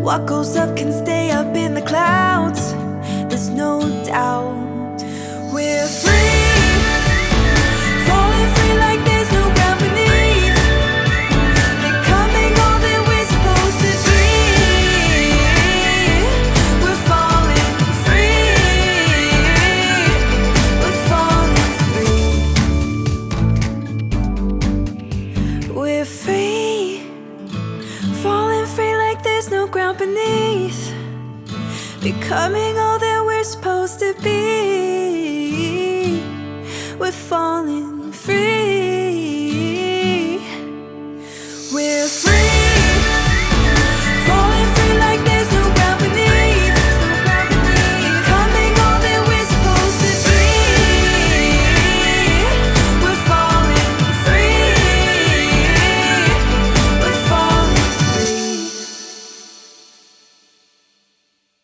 What goes up can stay up in the clouds. There's no doubt. We're free, falling free like there's no ground beneath, becoming all that we're supposed to be. We're falling free. We're falling free. We're free, falling free like there's no ground beneath, becoming all that we're supposed to be. We're falling